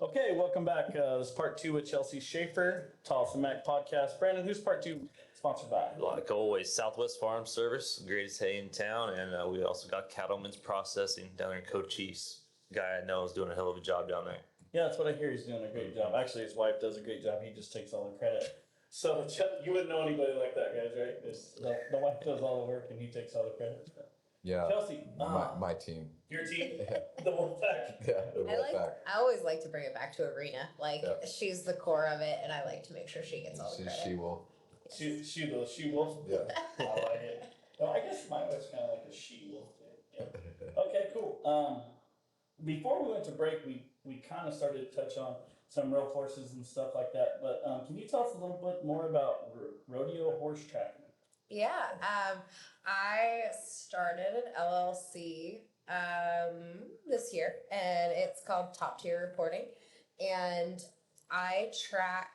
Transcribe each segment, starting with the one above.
Okay, welcome back. This is part two with Chelsea Shaffer, Tolleson-Mack podcast. Brandon, who's part two sponsored by? Like always, Southwest Farm Service, greatest hay in town, and we also got Cattleman's Processing down there in Cochise. Guy I know is doing a hell of a job down there. Yeah, that's what I hear. He's doing a great job. Actually, his wife does a great job. He just takes all the credit. So you wouldn't know anybody like that, guys, right? The wife does all the work and he takes all the credit. Yeah. Chelsea, My team. your team, the Wolfpack. Yeah, the Wolfpack. I always like to bring it back to Arena. Like Yeah. she's the core of it, and I like to make sure she gets all the credit. She will. She wolf. Yeah. I like it. Well, I guess my wife's kind of like a she wolf. Yeah. Okay, cool. Before we went to break, we kind of started to touch on some rope horses and stuff like that. But can you tell us a little bit more about rodeo horse tracking? Yeah, I started an LLC this year, and it's called Top Tier Reporting, and I track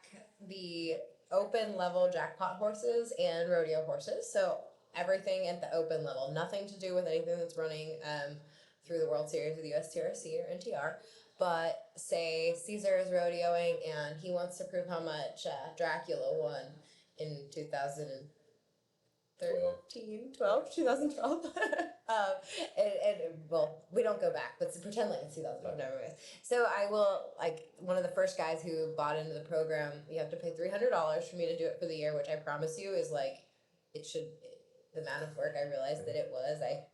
the open level jackpot horses and rodeo horses. So everything at the open level, nothing to do with anything that's running through the World Series of the USTRC or NTR. But say Cesar is rodeoing and he wants to prove how much Dracula won in 2012. Well, we don't go back, but pretend like it's 2012. Never mind. So I will, like, one of the first guys who bought into the program, you have to pay $300 for me to do it for the year, which I promise you is like, the amount of work I realized that it was, I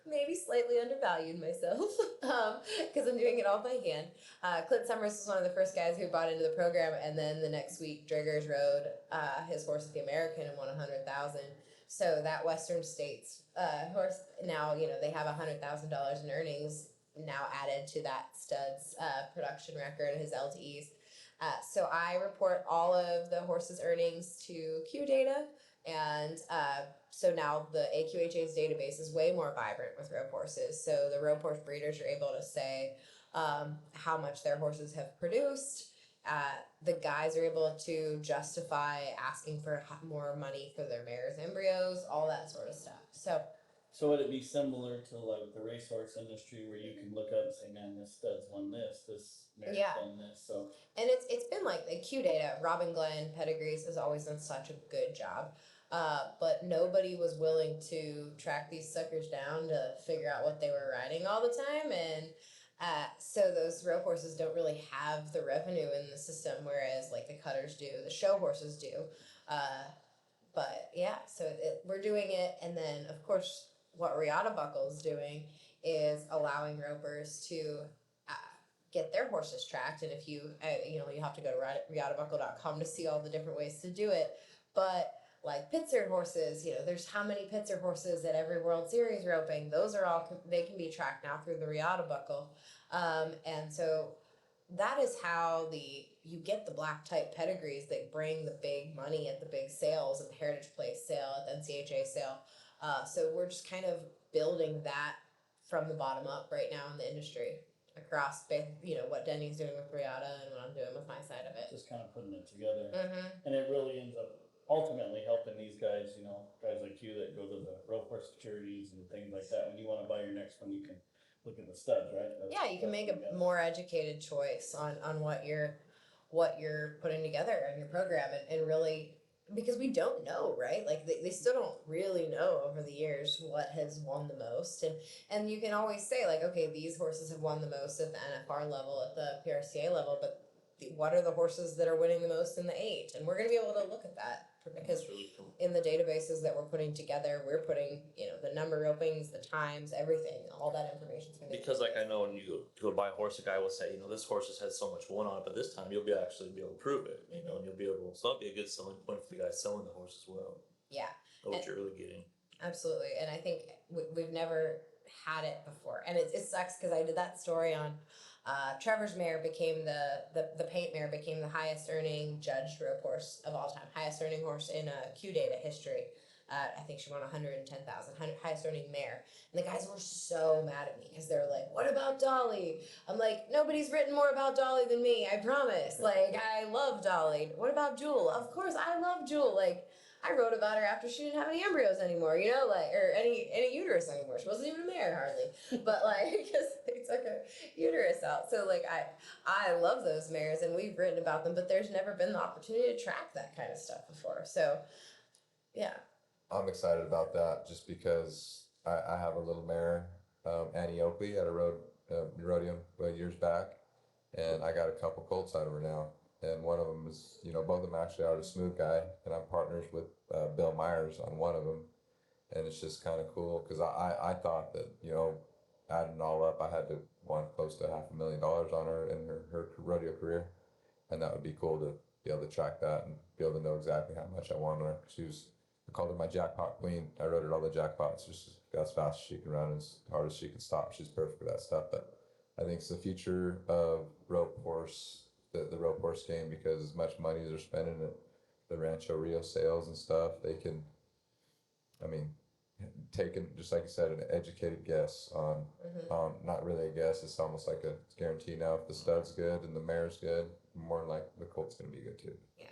maybe slightly undervalued myself because I'm doing it all by hand. Clint Summers was one of the first guys who bought into the program, and then the next week, Driggers rode his horse at the American and won $100,000. So that Western States horse now, they have $100,000 in earnings now added to that stud's production record, his LTEs. So I report all of the horse's earnings to Q Data, and so now the AQHA's database is way more vibrant with rope horses. So the rope horse breeders are able to say how much their horses have produced. The guys are able to justify asking for more money for their mares' embryos, all that sort of stuff. So would it be similar to like the racehorse industry where you can look up and say, man, this stud's won this mare's done this. So and it's been like the Q Data, Robin Glenn Pedigrees has always done such a good job. But nobody was willing to track these suckers down to figure out what they were riding all the time, and so those rope horses don't really have the revenue in the system, whereas like the cutters do, the show horses do. But yeah, so we're doing it, and then of course what Riata Buckle's doing is allowing ropers to get their horses tracked, and if you you have to go to riatabuckle.com to see all the different ways to do it, but like Pitzer horses, there's how many Pitzer horses at every World Series roping. Those are all, they can be tracked now through the Riata Buckle. And so that is how you get the black type pedigrees that bring the big money at the big sales, at the Heritage Place sale, at the NCHA sale. So we're just kind of building that from the bottom up right now in the industry across, what Denny's doing with Riata and what I'm doing with my side of it. Just kind of putting it together. Mm-hmm. And it really ends up ultimately helping these guys, guys like you that go to the rope horse securities and things like that. When you want to buy your next one, you can look at the studs, right? You can make a more educated choice on what you're putting together in your program, and really, because we don't know, right? Like they still don't really know over the years what has won the most, and you can always say like, okay, these horses have won the most at the NFR level, at the PRCA level, but what are the horses that are winning the most in the 8? And we're going to be able to look at that because really cool. In the databases that we're putting together, we're putting, the number ropings, the times, everything, all that information is going to be. Because like I know when you go buy a horse, a guy will say, this horse has had so much won on it, but this time you'll actually be able to prove it, and you'll be able to, so that'll be a good selling point for the guy selling the horse as well. Yeah. Know what you're really getting. Absolutely. And I think we've never had it before. And it sucks because I did that story on Trevor's mare became the paint mare became the highest earning judged rope horse of all time, highest earning horse in Q Data history. I think she won 110,000, highest earning mare. And the guys were so mad at me because they were like, what about Dolly? I'm like, nobody's written more about Dolly than me, I promise. Like, I love Dolly. What about Jewel? Of course, I love Jewel. Like, I wrote about her after she didn't have any embryos anymore, you know, like, or any uterus anymore. She wasn't even a mare hardly, but like, because they took her uterus out. So like, I love those mares, and we've written about them, but there's never been the opportunity to track that kind of stuff before. So, yeah. I'm excited about that just because I have a little mare, Annie Oakley, at a rodeo years back, and I got a couple colts out of her now. And one of them is, both of them actually are a Smooth Guy, and I'm partners with Bill Myers on one of them. And it's just kind of cool because I thought that, adding it all up, I had to want close to $500,000 on her in her rodeo career. And that would be cool to be able to track that and be able to know exactly how much I wanted her. I called her my jackpot queen. I rode her all the jackpots. Just as fast as she can run, as hard as she can stop. She's perfect for that stuff. But I think it's the future of rope horse, the rope horse game, because as much money as they're spending at the Rancho Rio sales and stuff, they can, taking, just like you said, an educated guess on, not really a guess, it's almost like a guarantee now. If the stud's good and the mare's good, more than likely the colt's going to be good too. Yeah.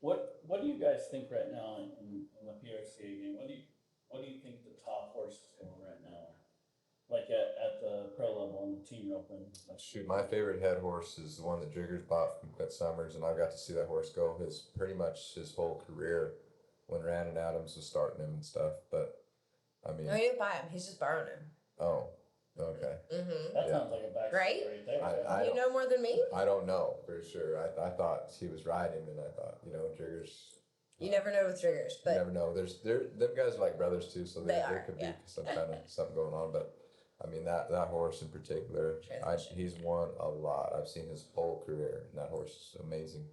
What do you guys think right now in the PRCA game? What do you think the top horse is going right now? Like at the pro level and the team roping? Shoot, my favorite head horse is the one that Jiggers bought from Clint Summers, and I got to see that horse go pretty much his whole career when Brandon Adams was starting him and stuff. But No, he didn't buy him. He's just borrowing him. Oh, okay. That sounds like a backstory Right there. You know more than me? I don't know for sure. I thought he was riding, and I thought, Jiggers. You never know with triggers, but You never know. Them guys are like brothers too, so there could be yeah. some kind of something going on. But that horse in particular, he's won a lot. I've seen his whole career, and that horse is amazing.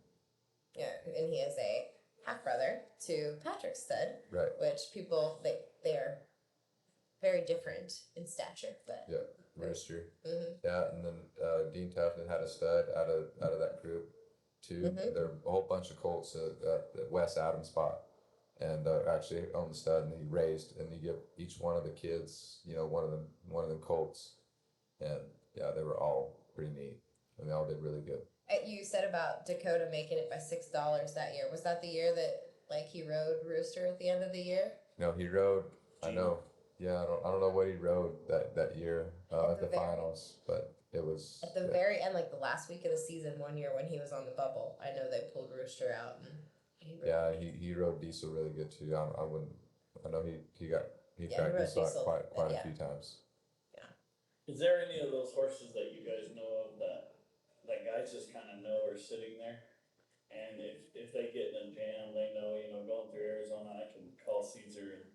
Yeah, and he is a half brother to Patrick Stud, Right. which people they are very different in stature, but Yeah, Rooster. Yeah, and then Dean Tuffman had a stud out of that group too. There are a whole bunch of colts at Wes Adams spot, and actually owned the stud, and he raised, and he give each one of the kids, one of them colts, and yeah, they were all pretty neat, and they all did really good. You said about Dakota making it by $6 that year. Was that the year that like he rode Rooster at the end of the year? No, he rode. I know. Yeah, I don't know what he rode that year at the finals, but it was at the very end, like the last week of the season, one year when he was on the bubble. I know they pulled Rooster out, and he rode Diesel really good too. I know he tracked rode Diesel Diesel, quite yeah. a few times. Yeah. Is there any of those horses that you guys know of that guys just kind of know are sitting there? And if they get in a jam, they know, going through Arizona, I can call Cesar and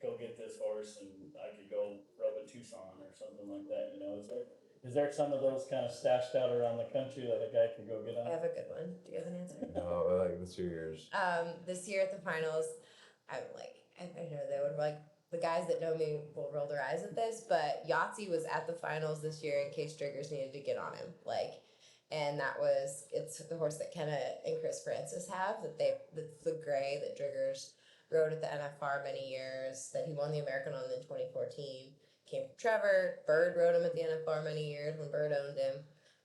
go get this horse, and I could go rub a Tucson or something like that. Is there some of those kind of stashed out around the country that a guy could go get on? I have a good one. Do you have an answer? No, like this year's. This year at the finals, I know they would like the guys that know me will roll their eyes at this, but Yahtzee was at the finals this year in case Driggers needed to get on him. And it's the horse that Kenna and Chris Francis have, that's the gray that Driggers rode at the NFR many years, that he won the American on in 2014. Came from Trevor. Bird rode him at the NFR many years when Bird owned him.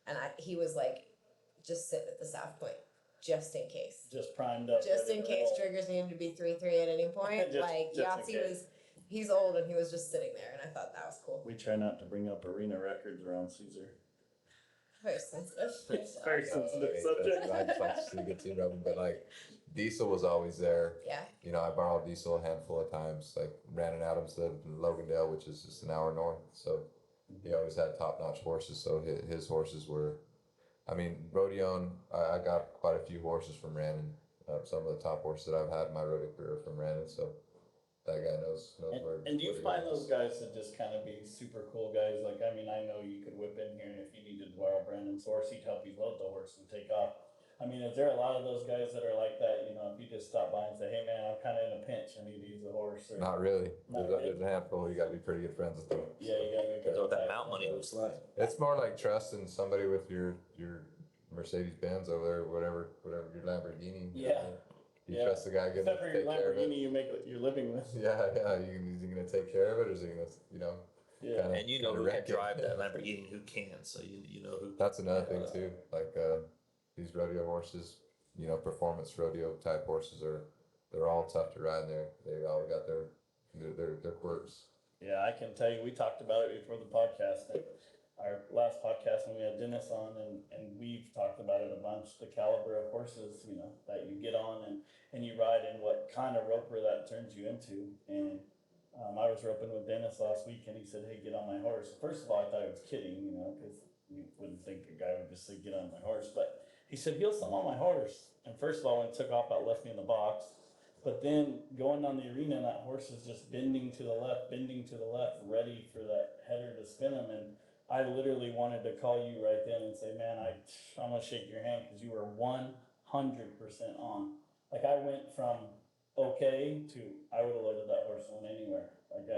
And he was just sitting at the South Point, just in case. Just primed up. Just in case Driggers needed to be 3-3 at any point. Yahtzee he's old, and he was just sitting there, and I thought that was cool. We try not to bring up arena records around Cesar. Very sensitive. It's very sensitive subject. I just like to see good team rubbing, but Diesel was always there. Yeah. I borrowed Diesel a handful of times. Brandon Adams lived in Logandale, which is just an hour north, so he always had top-notch horses. So his horses were, Rodeon. I got quite a few horses from Brandon. Some of the top horses that I've had in my rodeo career from Brandon. So that guy knows where. And do you find those guys to just kind of be super cool guys? I know you could whip in here, and if you needed to borrow Brandon's horse, he'd help you load the horse and take off. Is there a lot of those guys that are like that? If you just stop by and say, "Hey man, I'm kind of in a pinch. I need to use a horse." Or, Not really. There's a handful. You got to be pretty good friends with them. Yeah, you got to be. That's what that mount money looks like. It's more like trusting somebody with your Mercedes Benz over there, whatever your Lamborghini. Yeah. You trust the guy Except for your take care of it. Lamborghini, you make you're living with. Yeah. Is he gonna take care of it, or is he gonna, Yeah. And who can drive that Lamborghini and who can, so you know who. That's another thing too. These rodeo horses, performance rodeo type horses are they're all tough to ride. They all got their quirks. Yeah, I can tell you, we talked about it before the podcast. Our last podcast when we had Dennis on, and we've talked about it a bunch. The caliber of horses, that you get on and you ride, and what kind of roper that turns you into. And I was roping with Dennis last week, and he said, "Hey, get on my horse." First of all, I thought he was kidding, because you wouldn't think a guy would just say, "Get on my horse," but he said, "He'll sit on my horse." And first of all, when it took off, that left me in the box. But then going down the arena, that horse is just bending to the left, ready for that header to spin him. And I literally wanted to call you right then and say, "Man, I'm gonna shake your hand because you were 100% on." Like I went from okay to I would have loaded that horse on anywhere. Like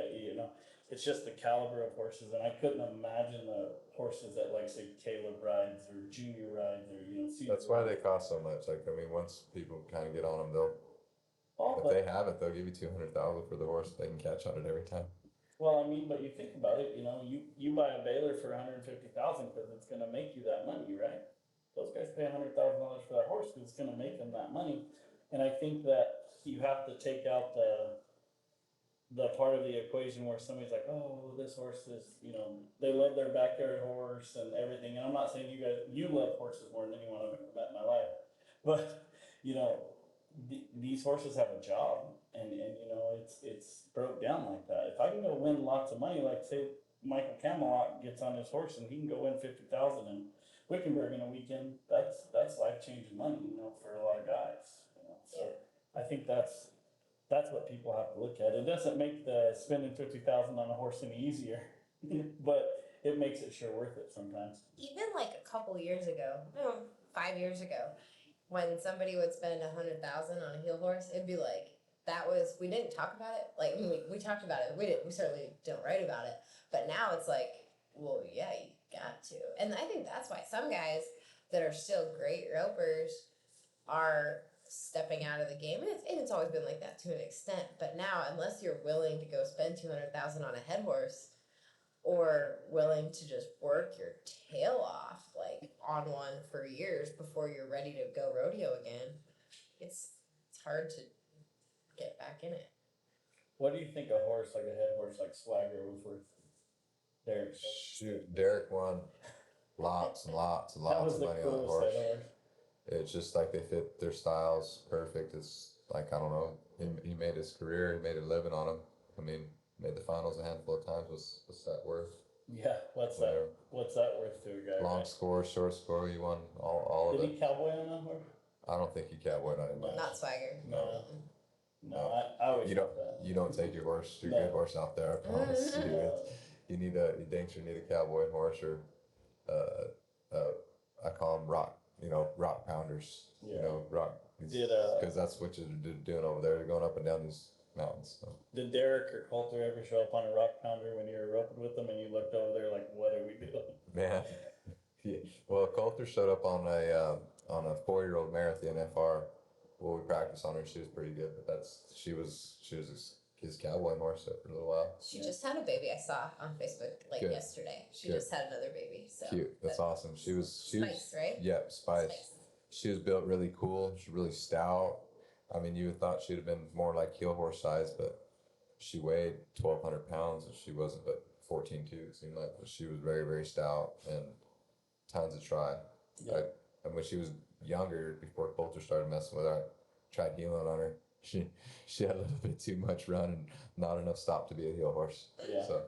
it's just the caliber of horses, and I couldn't imagine the horses that like say Caleb rides or Junior rides or Cesar That's why rides. they cost so much. Like, I mean, once people kind of get on them, Oh, if they have it, they'll give you $200,000 for the horse. They can catch on it every time. well, I mean, but you think about it, you buy a baler for $150,000 because it's going to make you that money, right? Those guys pay $100,000 for that horse because it's going to make them that money. And I think that you have to take out the part of the equation where somebody's like, "Oh, this horse is," they love their backyard horse and everything. And I'm not saying you love horses more than anyone I've ever met in my life, but these horses have a job, and it's broke down like that. If I can go win lots of money, like say Michael Camelot gets on his horse and he can go win 50,000 in Wickenburg in a weekend, that's life changing money, for a lot of guys. So I think that's what people have to look at. It doesn't make the spending 50,000 on a horse any easier, but it makes it sure worth it sometimes. Even like a couple years ago, 5 years ago, when somebody would spend 100,000 on a heel horse, it'd be like we didn't talk about it. Like we talked about it. We certainly don't write about it. But now it's like, well, yeah, you got to. And I think that's why some guys that are still great ropers are stepping out of the game. And it's always been like that to an extent. But now, unless you're willing to go spend 200,000 on a head horse, or willing to just work your tail off like on one for years before you're ready to go rodeo again, it's hard to get back in it. What do you think a horse like a head horse like Swagger was worth? Derek. Shoot, Derek won lots and lots and lots of money on the horse. It's just like they fit their styles perfect. It's like, I don't know, he made his career, he made a living on them. I mean, made the finals a handful of times. What's that worth? Yeah, what's that worth to a guy? Long right? score, short score, you won all of Did it. he cowboy on that horse? I don't think he cowboyed on him much. Not Swagger. No, I always You don't take your good horse out there, I promise you. You need a cowboy horse, or I call them rock pounders. Yeah. Rock, because that's what you're doing over there. You're going up and down these mountains. So. Did Derek or Coulter ever show up on a rock pounder when you were roping with them and you looked over there like, what are we doing? Man, yeah. Well, Coulter showed up on a 4-year-old mare at the NFR. Well, we practiced on her. She was pretty good, but she was his cowboy horse for a little while. She just had a baby. I saw on Facebook yesterday. She just had another baby. So cute. That's awesome. She was Spice, right? Yep, Spice. She was built really cool. She's really stout. I mean, you would thought she'd have been more like heel horse size, but she weighed 1,200 pounds, and she wasn't but 14.2. It seemed like, but she was very, very stout and tons of try. Yeah. And when she was younger, before Coulter started messing with her, I tried heeling on her. She had a little bit too much run and not enough stop to be a heel horse. Yeah. So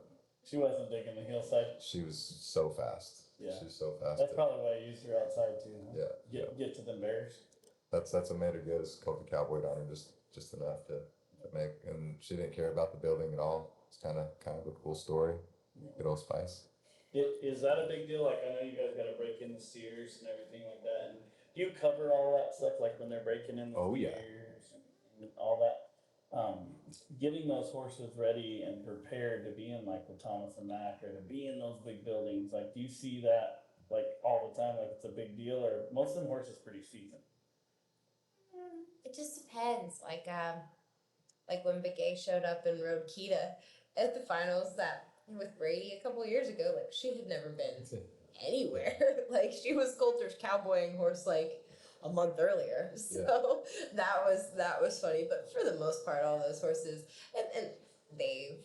She wasn't digging the hillside. she was so fast. Yeah. She was so fast. That's probably why I used her outside too. Huh? Yeah. Get to the bears. That's what made her good, is Coulter cowboyed on her just enough to make, and she didn't care about the building at all. It's kind of a cool story. Good old Spice. Is that a big deal? Like, I know you guys got to break in the steers and everything like that. And do you cover all that stuff, like when they're breaking in the steers and all that? Getting those horses ready and prepared to be in like the Tolleson-Mack or to be in those big buildings. Like, do you see that like all the time? Like it's a big deal, or most of them horses pretty seasoned? It just depends. Like when Big A showed up and rode Kita at the finals with Brady a couple years ago, like she had never been anywhere. Like she was Coulter's cowboying horse like a month earlier. So that was funny. But for the most part, all those horses, and they've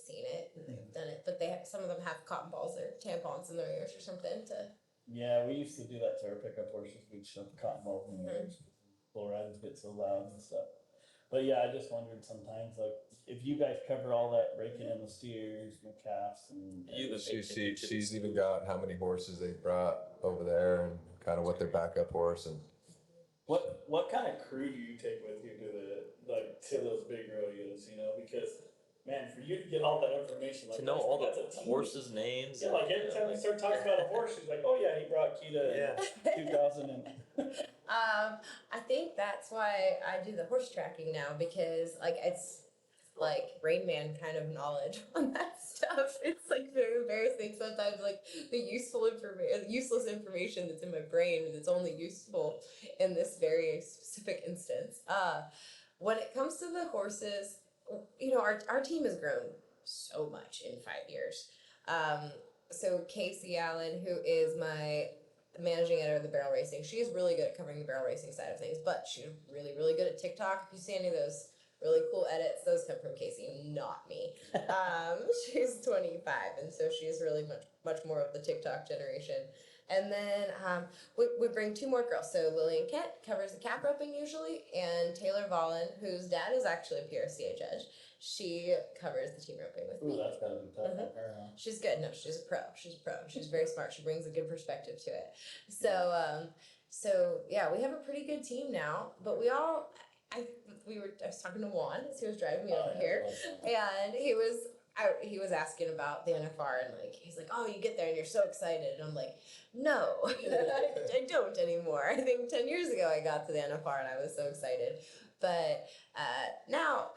seen it and they've done it, but some of them have cotton balls or tampons in their ears or something to. Yeah, we used to do that to our pickup horses. We'd shove cotton balls in their ears. Bull riders get so loud and stuff. But yeah, I just wondered sometimes, like, if you guys cover all that breaking in the steers and the calves and She's even got how many horses they brought over there and kind of what their backup horse and. what kind of crew do you take with you to those big rodeos? You know, because man, for you to get all that information, like To know all that's the a team. horses' names. Yeah, like every time we start talking about a horse, she's like, "Oh yeah, he brought Kita in 2000 and." I think that's why I do the horse tracking now, because like it's like Rain Man kind of knowledge on that stuff. It's like very embarrassing sometimes, like the useless information that's in my brain that's only useful in this very specific instance. When it comes to the horses, you know, our team has grown so much in 5 years. So Casey Allen, who is my managing editor of the barrel racing, she's really good at covering the barrel racing side of things, but she's really, really good at TikTok. If you see any of those really cool edits, those come from Casey, not me. She's 25, and so she's really much more of the TikTok generation. And then we bring two more girls. So Lillian Kent covers the cap roping usually, and Taylor Vollen, whose dad is actually a PRCA judge, she covers the team roping with me. Ooh, that's gotta be tough on her, huh? She's good. No, she's a pro. She's very smart. She brings a good perspective to it. So yeah, we have a pretty good team now. But I was talking to Juan as he was driving me over here, and he was asking about the NFR, and like he's like, "Oh, you get there and you're so excited." And I'm like, "No, I don't anymore. I think 10 years ago I got to the NFR and I was so excited, but now."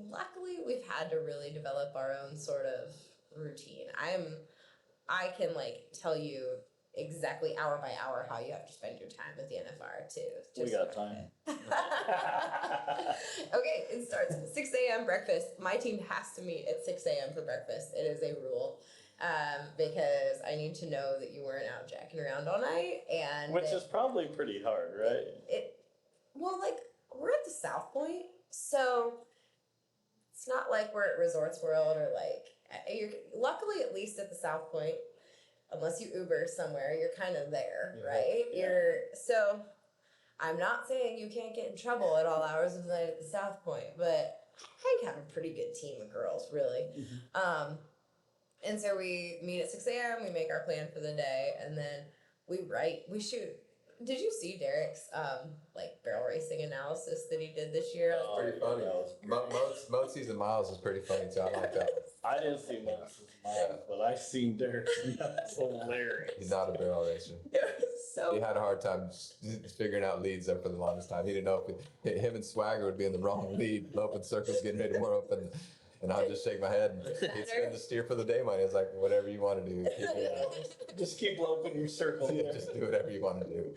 Luckily, we've had to really develop our own sort of routine. I can like tell you exactly hour by hour how you have to spend your time at the NFR too. We got time. Okay, it starts at 6 a.m. breakfast. My team has to meet at 6 a.m. for breakfast. It is a rule. Because I need to know that you weren't out jacking around all night, and Which is probably pretty hard, right? Well, like we're at the South Point, so it's not like we're at Resorts World or like you're luckily at least at the South Point, unless you Uber somewhere, you're kind of there, right? Yeah. So I'm not saying you can't get in trouble at all hours of the night at the South Point, but I have a pretty good team of girls, really. Mm-hmm. And so we meet at 6 a.m., we make our plan for the day, and then we shoot. Did you see Derek's like barrel racing analysis that he did this year? Pretty funny. Mozi's and Miles is pretty funny too. I like that. I didn't see Moses Miles, but I seen Derek. That's hilarious. He's not a barrel racer. He had a hard time just figuring out leads there for the longest time. He didn't know if him and Swagger would be in the wrong lead. Open circles getting ready to warm up, and I'd just shake my head and he'd spin the steer for the day money. It's like, whatever you want to do. Just keep loping your circle. Yeah, just do whatever you want to do.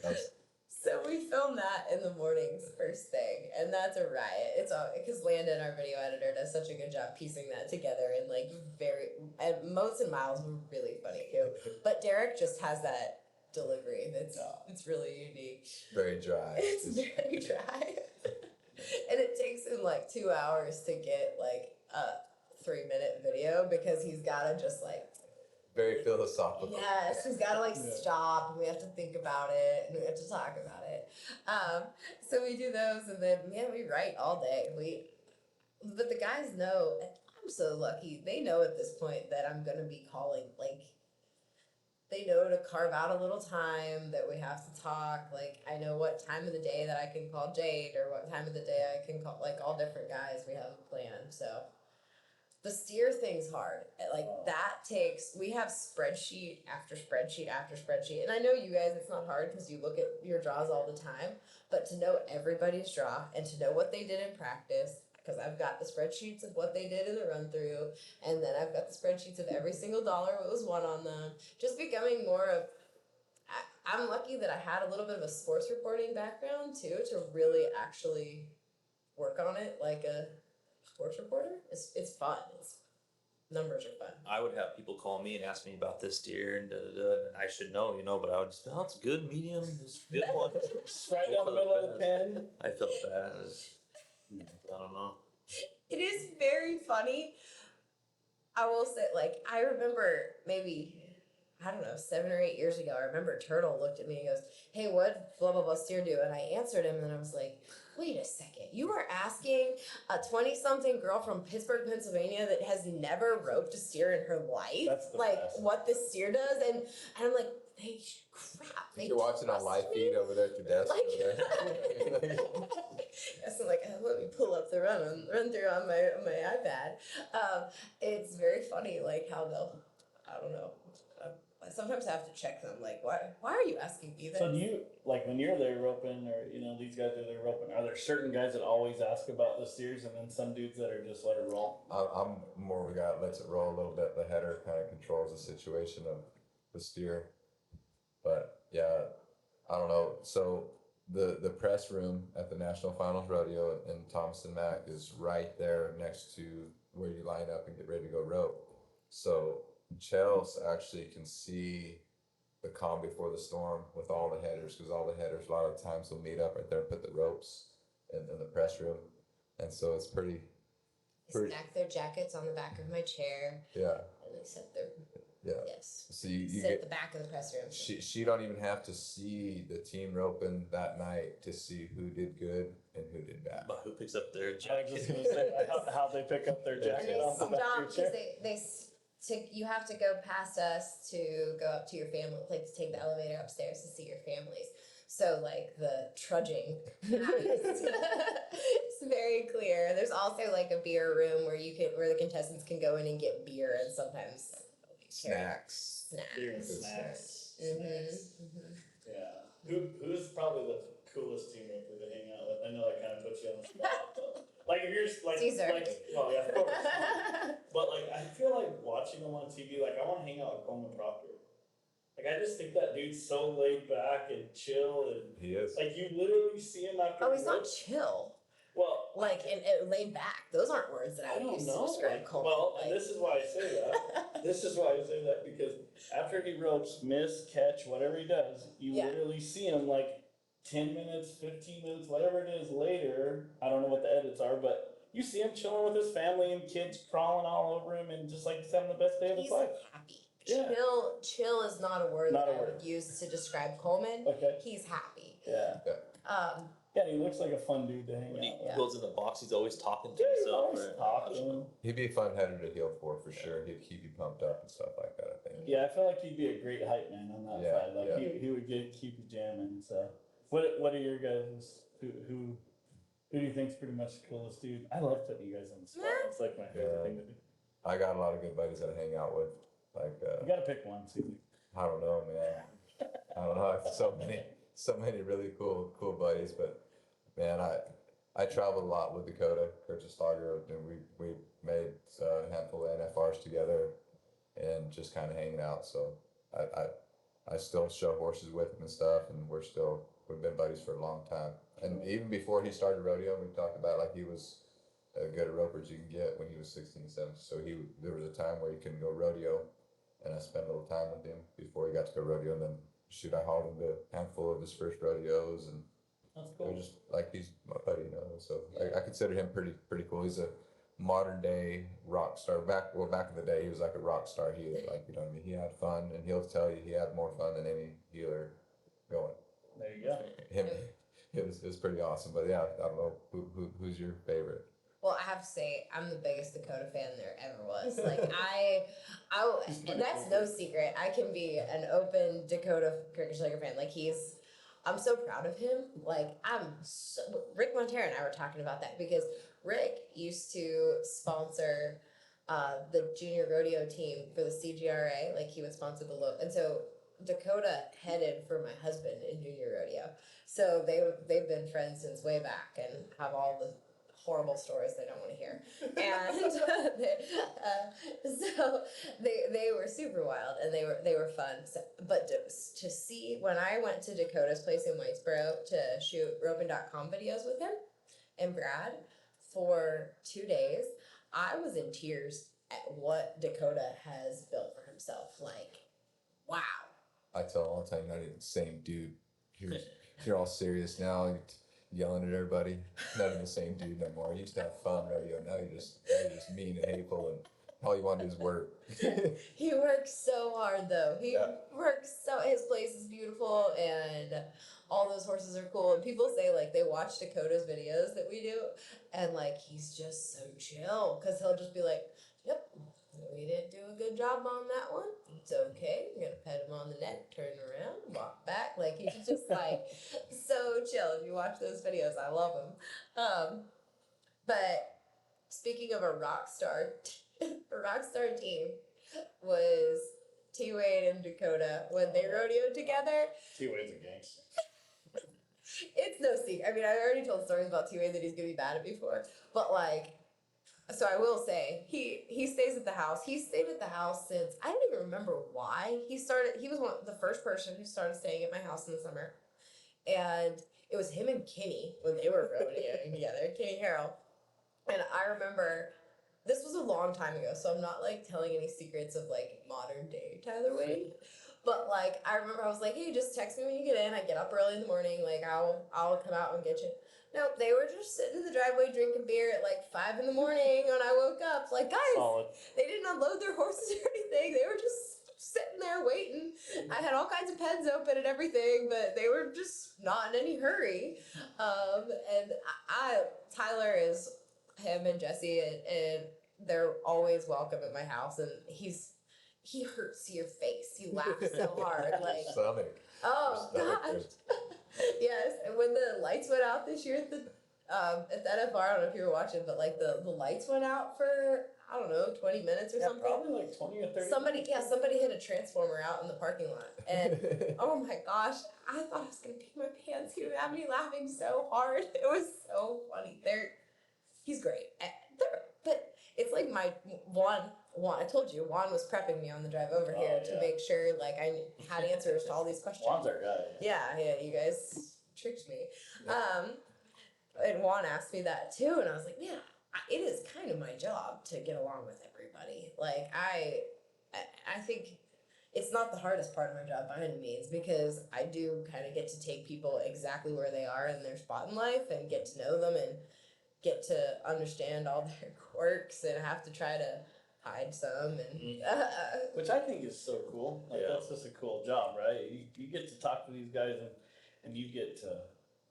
So we filmed that in the mornings first thing, and that's a riot. It's all because Landon, our video editor, does such a good job piecing that together and like and Moats and Miles were really funny too. But Derek just has that delivery it's really unique. Very dry. It's very dry. And it takes him like 2 hours to get like a 3-minute video because he's gotta just like very philosophical. Yes, he's got to like stop, and we have to think about it, and we have to talk about it. So we do those, and then we write all day. But the guys know. I'm so lucky. They know at this point that I'm gonna be calling. Like, they know to carve out a little time that we have to talk. Like, I know what time of the day that I can call Jade, or what time of the day I can call like all different guys. We have a plan, so. The steer thing's hard. Like we have spreadsheet after spreadsheet after spreadsheet. And I know you guys, it's not hard because you look at your draws all the time, but to know everybody's draw and to know what they did in practice, because I've got the spreadsheets of what they did in the run through, and then I've got the spreadsheets of every single dollar what was won on them. Just becoming more of, I'm lucky that I had a little bit of a sports reporting background too, to really actually work on it like a sports reporter. It's fun. It's Numbers are fun. I would have people call me and ask me about this deer and and I should know, but I would just, oh, it's good, medium, it's a good one. Just right down the middle of the pen. I felt bad. I don't know. It is very funny. I will say, like, I remember maybe, I don't know, 7 or 8 years ago, I remember Turtle looked at me and goes, hey, what blah, blah, blah steer do? And I answered him, and then I was like, wait a second. You are asking a 20-something girl from Pittsburgh, Pennsylvania that has never roped a steer in her life, That's the like, best. what this steer does? And I'm like, hey, crap. They You're watching on trust live me? feed over there at your desk. Like, over there. yes, I'm like, let me pull up the run through on my iPad. It's very funny, like how they'll, I don't know. I sometimes have to check them, like, why are you asking me this? So do you, like, when you're there roping, or, these guys are there roping, are there certain guys that always ask about the steers, and then some dudes that are just let it roll? I'm more of a guy that lets it roll a little bit. The header kind of controls the situation of the steer. But yeah, I don't know. So the press room at the National Finals Rodeo in Tolleson-Mack is right there next to where you line up and get ready to go rope. So Chelsea actually can see the calm before the storm with all the headers, because all the headers a lot of times will meet up right there and put the ropes in the press room, and so it's pretty. They stack their jackets on the back of my chair. Yeah. And they set their yes. So you sit get at the back of the press room. she don't even have to see the team roping that night to see who did good and who did bad. But who picks up their I was jacket? just gonna say how they pick up their And jacket they off the back stop of your because chair. you have to go past us to go up to your family, like to take the elevator upstairs to see your families. So like the trudging, it's very clear. There's also like a beer room where the contestants can go in and get beer and sometimes Snacks. Beer and Snacks. snacks. Mm-hmm. Yeah. Who's probably the coolest team roper to hang out with? I know I kind of put you on the spot. But, like if you're like Cesar. Oh yeah, of course. But like I feel like watching him on TV, like I want to hang out with Coleman Proctor. Like I just think that dude's so laid back and chill, and He is. like you literally see him after. Oh, he's not chill. Well, Like and laid back. Those aren't words that I I would don't use know. to describe Like, Coleman. well, like, and this is why I say that. This is why I say that, because after he ropes, miss, catch, whatever he does, you Yeah. literally see him like 10 minutes, 15 minutes, whatever it is later. I don't know what the edits are, but you see him chilling with his family and kids crawling all over him, and just like he's having the best day of his he's life. happy. Yeah. Chill is not a word Not that a I word. would use to describe Coleman. Okay. He's happy. Yeah. Yeah, he looks like a fun dude to hang When he out with. Yeah. goes in the box, he's always talking to Dude, he's himself. always Right? talking. He'd be a fun header to heel for sure. He'd keep you pumped up and stuff like that, I think. Yeah, I feel like he'd be a great hype man on that Yeah, side. Like yeah. he would keep you jamming. So, what are your guys? Who do you think's pretty much the coolest dude? I love putting you guys on the spot. Yeah. It's like my favorite Yeah. thing to do. I got a lot of good buddies that I hang out with. Like, You gotta pick one, Susie. I don't know, man. I don't know. I have so many really cool buddies. But man, I traveled a lot with Dakota, Kirchestogger, and we made a handful of NFRs together, and just kind of hanging out. So I still show horses with him and stuff, and we've been buddies for a long time. And even before he started rodeo, we talked about like he was as good a roper as you can get when he was 16, 17. So there was a time where he couldn't go rodeo, and I spent a little time with him before he got to go rodeo. And then I hauled him to a handful of his first rodeos, and That's they're cool. just like he's my buddy, So I consider him pretty cool. He's a modern day rock star. Back in the day, he was like a rock star. He was like, what I mean? He had fun, and he'll tell you he had more fun than any healer going. There you go. Him, it was pretty awesome. But yeah, I don't know who's your favorite. Well, I have to say, I'm the biggest Dakota fan there ever was. Like, and that's no secret. I can be an open Dakota Kirchestogger fan. Like, I'm so proud of him. Like, Rick Montero and I were talking about that because Rick used to sponsor the junior rodeo team for the CGRA. Like, he would sponsor and so Dakota headed for my husband in junior rodeo. So they've been friends since way back and have all the horrible stories they don't want to hear. And so they were super wild and they were fun. So, but to see when I went to Dakota's place in Whitesboro to shoot roping.com videos with him and Brad for 2 days, I was in tears at what Dakota has built for himself. Like, wow. I tell all the time, you're not even the same dude. You're all serious now. You're yelling at everybody. Not even the same dude no more. You used to have fun rodeo. Now you're just mean and hateful, and all you want to do is work. He works so hard though. He Yeah. works so. His place is beautiful, and all those horses are cool. And people say like they watch Dakota's videos that we do, and like he's just so chill because he'll just be like, "Yep, we didn't do a good job on that one. It's okay. You're gonna pet him on the neck, turn around, walk back." Like he's just like so chill. If you watch those videos, I love him. But speaking of a rock star. A rock star team was T-Wade and Dakota when they rodeoed together. T-Wade's a gangster. It's no secret. I mean, I already told stories about T-Wade that he's gonna be bad at before, but like, so I will say he stays at the house. He stayed at the house since I don't even remember why he started. He was the first person who started staying at my house in the summer, and it was him and Kenny when they were rodeoing together. Kenny Harrell, and I remember. This was a long time ago, so I'm not like telling any secrets of like modern day Tyler Wade. But like I remember I was like, hey, just text me when you get in. I get up early in the morning, like I'll come out and get you. No, they were just sitting in the driveway drinking beer at like 5 a.m. when I woke up. Like guys, Solid. They didn't unload their horses or anything. They were just sitting there waiting. I had all kinds of pens open and everything, but they were just not in any hurry. And Tyler is him and Jesse, and they're always welcome at my house. And he hurts your face. He laughs so hard, like Stomach. oh Stomach gosh, hurts. yes. And when the lights went out this year at the NFR, I don't know if you were watching, but like the lights went out for I don't know 20 minutes or Yeah, something. probably like 20 or 30. Somebody hit a transformer out in the parking lot, and oh my gosh, I thought I was gonna pee my pants. He had me laughing so hard. It was so funny. He's great. But it's like my Juan. I told you Juan was prepping me on the drive over here to make sure like I had answers to all these questions. Juan's our guy. Yeah, you guys tricked me. And Juan asked me that too, and I was like, man, it is kind of my job to get along with everybody. Like I think it's not the hardest part of my job by any means, because I do kind of get to take people exactly where they are in their spot in life and get to know them and get to understand all their quirks and have to try to hide some and Which I think is so cool. Like that's just a cool job, right? You get to talk to these guys and you get to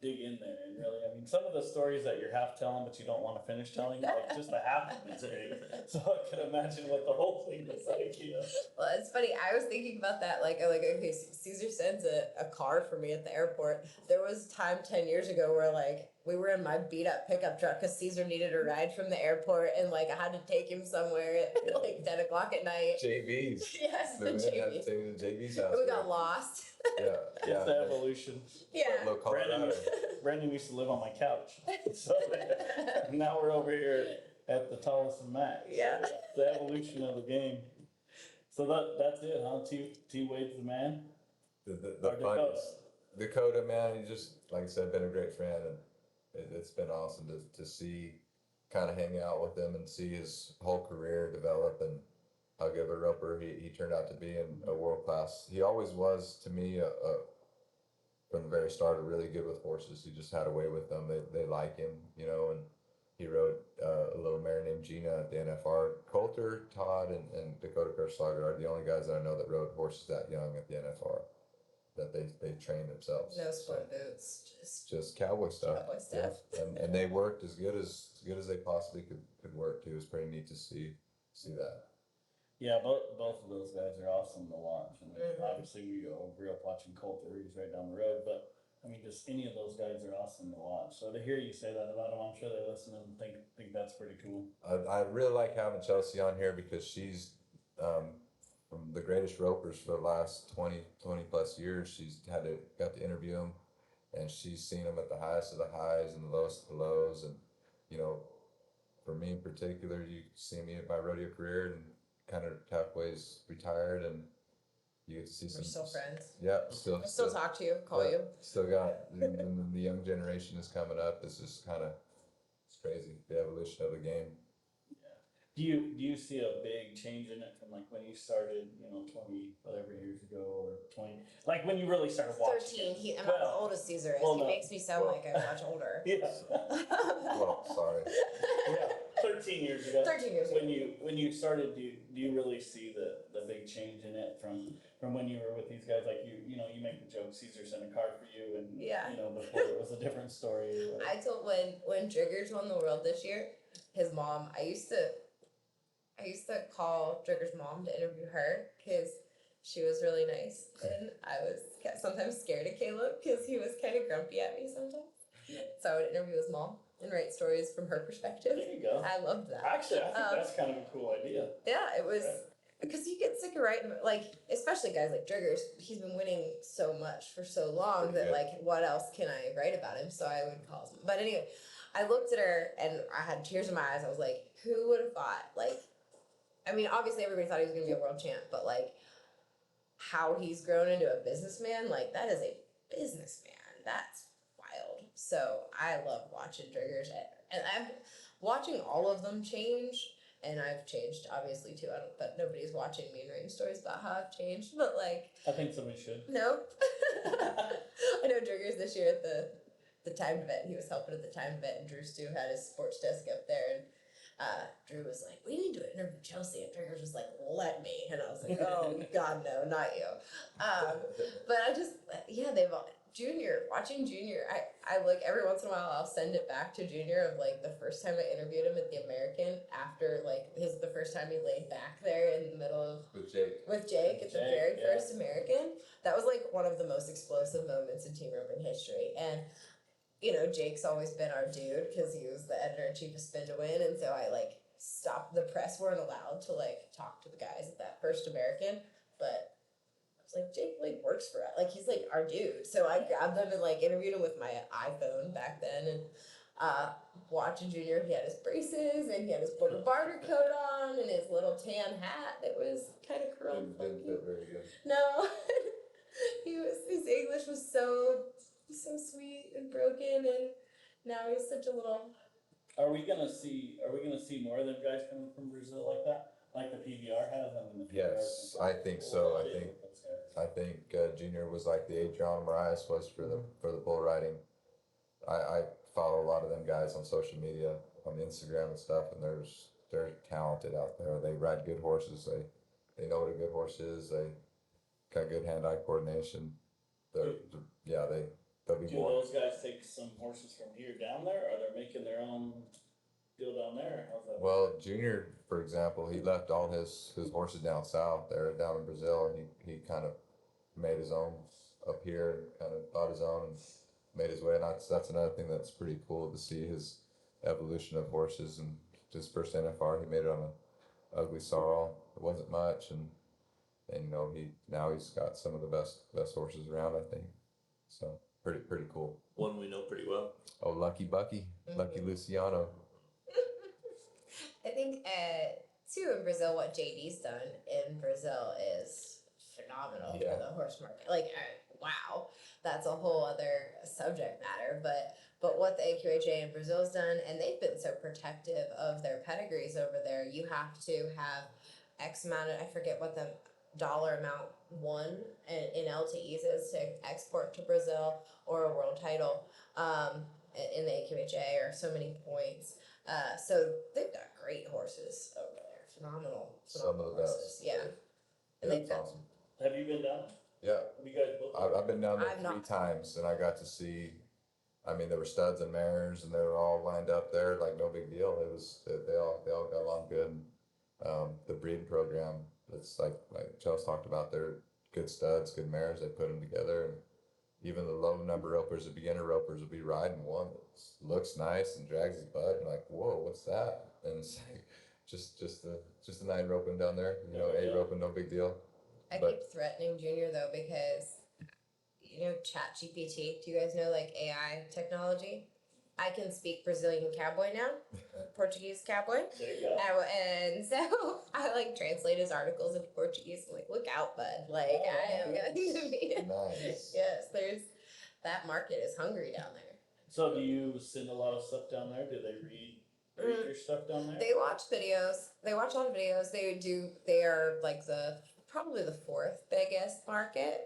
dig in there and really, I mean, some of the stories that you're half telling but you don't want to finish telling, like just the half of it's great. So I can imagine what the whole thing was like, you know. Well, it's funny. I was thinking about that. Like okay, Cesar sends a car for me at the airport. There was time 10 years ago where like we were in my beat up pickup truck because Cesar needed a ride from the airport, and like I had to take him somewhere at like 10 o'clock at night. JV's. Yes, the We had to JV's. take him to JV's house. And we got lost. Yeah. It's the evolution. Yeah. Low Colorado. Brandon used to live on my couch. So now we're over here at the Tolleson-Mack. Yeah. The evolution of the game. So that's it, huh? T Wade's the man. The Or fun. Dakota. Dakota, man, he just, like I said, been a great friend, and it's been awesome to see, kind of hang out with him and see his whole career develop and how good of a roper he turned out to be, and a world class. He always was, to me, from the very start, really good with horses. He just had a way with them. They like him, you know, and he rode a little mare named Gina at the NFR. Coulter, Todd, and Dakota Kerslager are the only guys that I know that rode horses that young at the NFR. That they trained themselves. No sport boots, Just cowboy stuff. Cowboy stuff. Yeah. And they worked as good as they possibly could work too. It was pretty neat to see that. Yeah, both of those guys are awesome to watch. I mean, Mhm. obviously we grew up watching Coulter. He's right down the road, but I mean, just any of those guys are awesome to watch. So to hear you say that about them, I'm sure they listen and think that's pretty cool. I really like having Chelsea on here because she's from the greatest ropers for the last 20 plus years. She's got to interview them, and she's seen them at the highest of the highs and the lowest of the lows. And you know, for me in particular, you see me at my rodeo career and kind of halfway retired, and you get to see We're some. still friends. Yeah, I still talk to you, call you. Still got the young generation is coming up. It's just kind of it's crazy, the evolution of the game. Do you see a big change in it from like when you started, 20 whatever years ago, or 20, like when you really started watching? 13. I'm not as old as Cesar is. well, He no. makes me sound like I'm much older. Yeah. Well, sorry. Yeah, 13 years ago. 13 years ago. When you started, do you really see the big change in it from when you were with these guys? Like you make the joke, Cesar sent a card for you, and Yeah. before it was a different story. I told when Driggers won the world this year, his mom. I used to call Driggers' mom to interview her because she was really nice, and I was sometimes scared of Caleb because he was kind of grumpy at me sometimes. So I would interview his mom and write stories from her perspective. There you go. I loved that. Actually, I think that's kind of a cool idea. Yeah, it was because you get sick of writing, like especially guys like Driggers. He's been winning so much for so long that like what else can I write about him? So I would call him. But anyway, I looked at her and I had tears in my eyes. I was like, who would have thought? Like, I mean, obviously everybody thought he was going to be a world champ, but like how he's grown into a businessman, like that is a businessman. That's wild. So I love watching Driggers, and I'm watching all of them change. And I've changed, obviously, too. But nobody's watching me and writing stories about how I've changed. But, like... I think somebody should. Nope. I know Driggers this year at the timed event. He was helping at the timed event. And Drew Stu had his sports desk up there. And Drew was like, we need to interview Chelsea. And Driggers was like, let me. And I was like, oh, God, no, not you. But I just... Yeah, they've all... Watching Junior, I like every once in a while I'll send it back to Junior of like the first time I interviewed him at the American after like the first time he laid back there in the middle of With Jake at the very first American. That was like one of the most explosive moments in team roping history. And Jake's always been our dude because he was the editor-in-chief of Spin to Win, and so I like stopped. The press weren't allowed to like talk to the guys at that first American, but like Jake like works for us, like he's like our dude. So I grabbed him and like interviewed him with my iPhone back then, and watching Junior, he had his braces and he had his border barter coat on and his little tan hat that was kind of curled. didn't fit very good. No, his English was so sweet and broken, and now he's such a little. Are we gonna see more of them guys coming from Brazil like that? Like the PBR has? I mean, the PBR Yes, I think so. I think Junior was like the Adrian Marias was for the bull riding. I follow a lot of them guys on social media, on Instagram and stuff, and they're talented out there. They ride good horses. They know what a good horse is. They got good hand-eye coordination. They'll be Do more. those guys take some horses from here down there, or they're making their own deal down there? How's that? Well, Junior, for example, he left all his horses down south there, down in Brazil, and he kind of made his own up here and kind of thought his own and made his way. And that's another thing that's pretty cool to see his evolution of horses. And his first NFR, he made it on an ugly sorrel. It wasn't much, and he's got some of the best horses around, I think. So pretty cool. One we know pretty well. Oh, Lucky Bucky, Lucky Luciano. I think too in Brazil, what JD's done in Brazil is phenomenal for the horse market. Like, wow, that's a whole other subject matter. But what the AQHA in Brazil has done, and they've been so protective of their pedigrees over there. You have to have X amount of, I forget what the dollar amount won in LTEs is to export to Brazil, or a world title in the AQHA, or so many points. So they've got great horses over there. Phenomenal Some of the horses. best. Yeah. And Yeah, they've it's got awesome. Have you been down? Yeah, Have you guys both? I've been down there I've 3 not. times, and I got to see. I mean, there were studs and mares, and they were all lined up there like no big deal. It was they all got along good. The breeding program, it's like Chelsea talked about, they're good studs, good mares. They put them together, and even the low number ropers, the beginner ropers, will be riding one that looks nice and drags his butt, and like, whoa, what's that? And it's like just a 9 roping down there, 8 roping, no big deal. I keep threatening Junior though, because Chat GPT. Do you guys know like AI technology? I can speak Brazilian cowboy now, Portuguese cowboy. There you go. And so I like translate his articles into Portuguese. I'm like, look out, bud. Like, I am going to be. Nice. Yes, that market is hungry down there. So do you send a lot of stuff down there? Do they read read your stuff down there? They watch videos. They watch a lot of videos. They are like probably the fourth biggest market.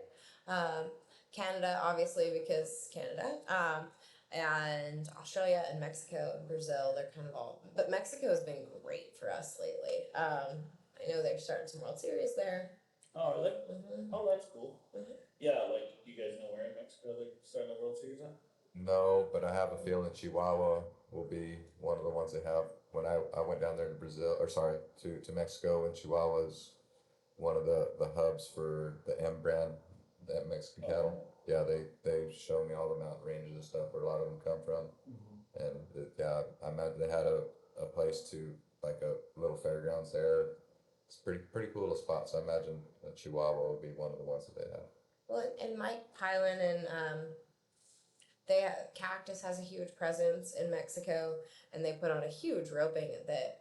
Canada, obviously, because Canada. And Australia and Mexico and Brazil, they're kind of all. But Mexico has been great for us lately. I know they're starting some World Series there. Oh, are they? Mm-hmm. Oh, that's cool. Mm-hmm. Yeah, like, you guys know where in Mexico they're starting the World Series at? No, but I have a feeling Chihuahua will be one of the ones they have. When I went down there to Brazil, or sorry, to Mexico, and Chihuahua is one of the hubs for the M brand, the Mexican cattle. Yeah, they show me all the mountain ranges and stuff where a lot of them come from. Mm-hmm. And yeah, I imagine they had a place to, like a little fairgrounds there. It's pretty cool little spot. So I imagine that Chihuahua will be one of the ones that they have. Well, and Mike Pylan and Cactus has a huge presence in Mexico, and they put on a huge roping that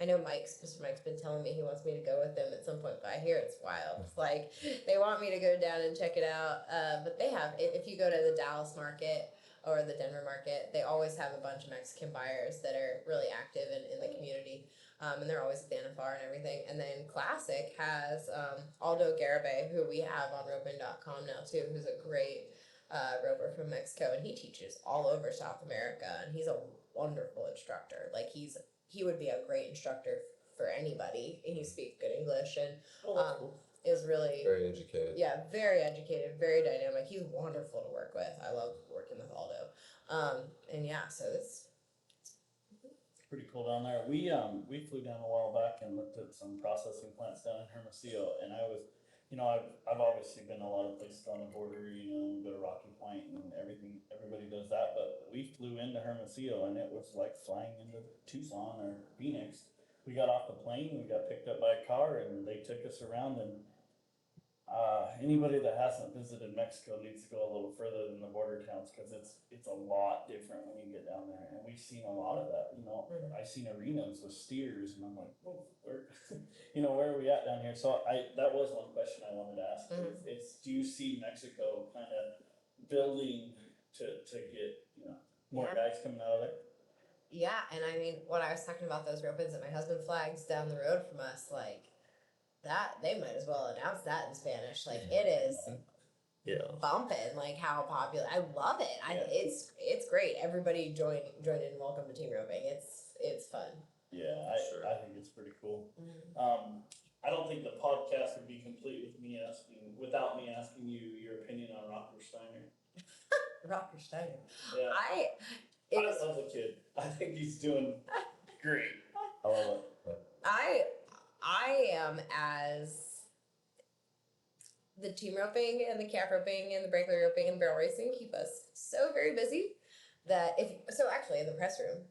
I know Mr. Mike's been telling me he wants me to go with them at some point, but I hear it's wild. It's like they want me to go down and check it out. But they have, if you go to the Dallas market or the Denver market, they always have a bunch of Mexican buyers that are really active in the community. And they're always at the NFR and everything. And then Classic has Aldo Garibay, who we have on roping.com now too, who's a great roper from Mexico, and he teaches all over South America, and he's a wonderful instructor. Like he would be a great instructor for anybody, and he speaks good English, and is really Very educated. Yeah, very educated, very dynamic. He's wonderful to work with. I love working with Aldo. And yeah, so it's Pretty cool down there. We flew down a while back and looked at some processing plants down in Hermosillo, and I was, I've obviously been a lot of places on the border, go to Rocky Point and everything. Everybody does that, but we flew into Hermosillo, and it was like flying into Tucson or Phoenix. We got off the plane, we got picked up by a car, and they took us around. And anybody that hasn't visited Mexico needs to go a little further than the border towns, because it's a lot different when you get down there. And we've seen a lot of that. I've seen arenas with steers, and I'm like, whoa, where are we at down here? So that was one question I wanted to ask. It's do you see Mexico kind of building to get more guys coming out of there? Yeah, and I mean, when I was talking about those ropings that my husband flags down the road from us, like that, they might as well announce that in Spanish. Like it is bumping, like how popular. I love it. It's great. Everybody join in. Welcome to team roping. It's fun. Yeah, I think it's pretty cool. I don't think the podcast would be complete without me asking you your opinion on Rocker Steiner. Rocker Steiner. Yeah. I love the kid. I think he's doing great. I love it. I am, as the team roping and the calf roping and the breakaway roping and barrel racing keep us so very busy that actually in the press room,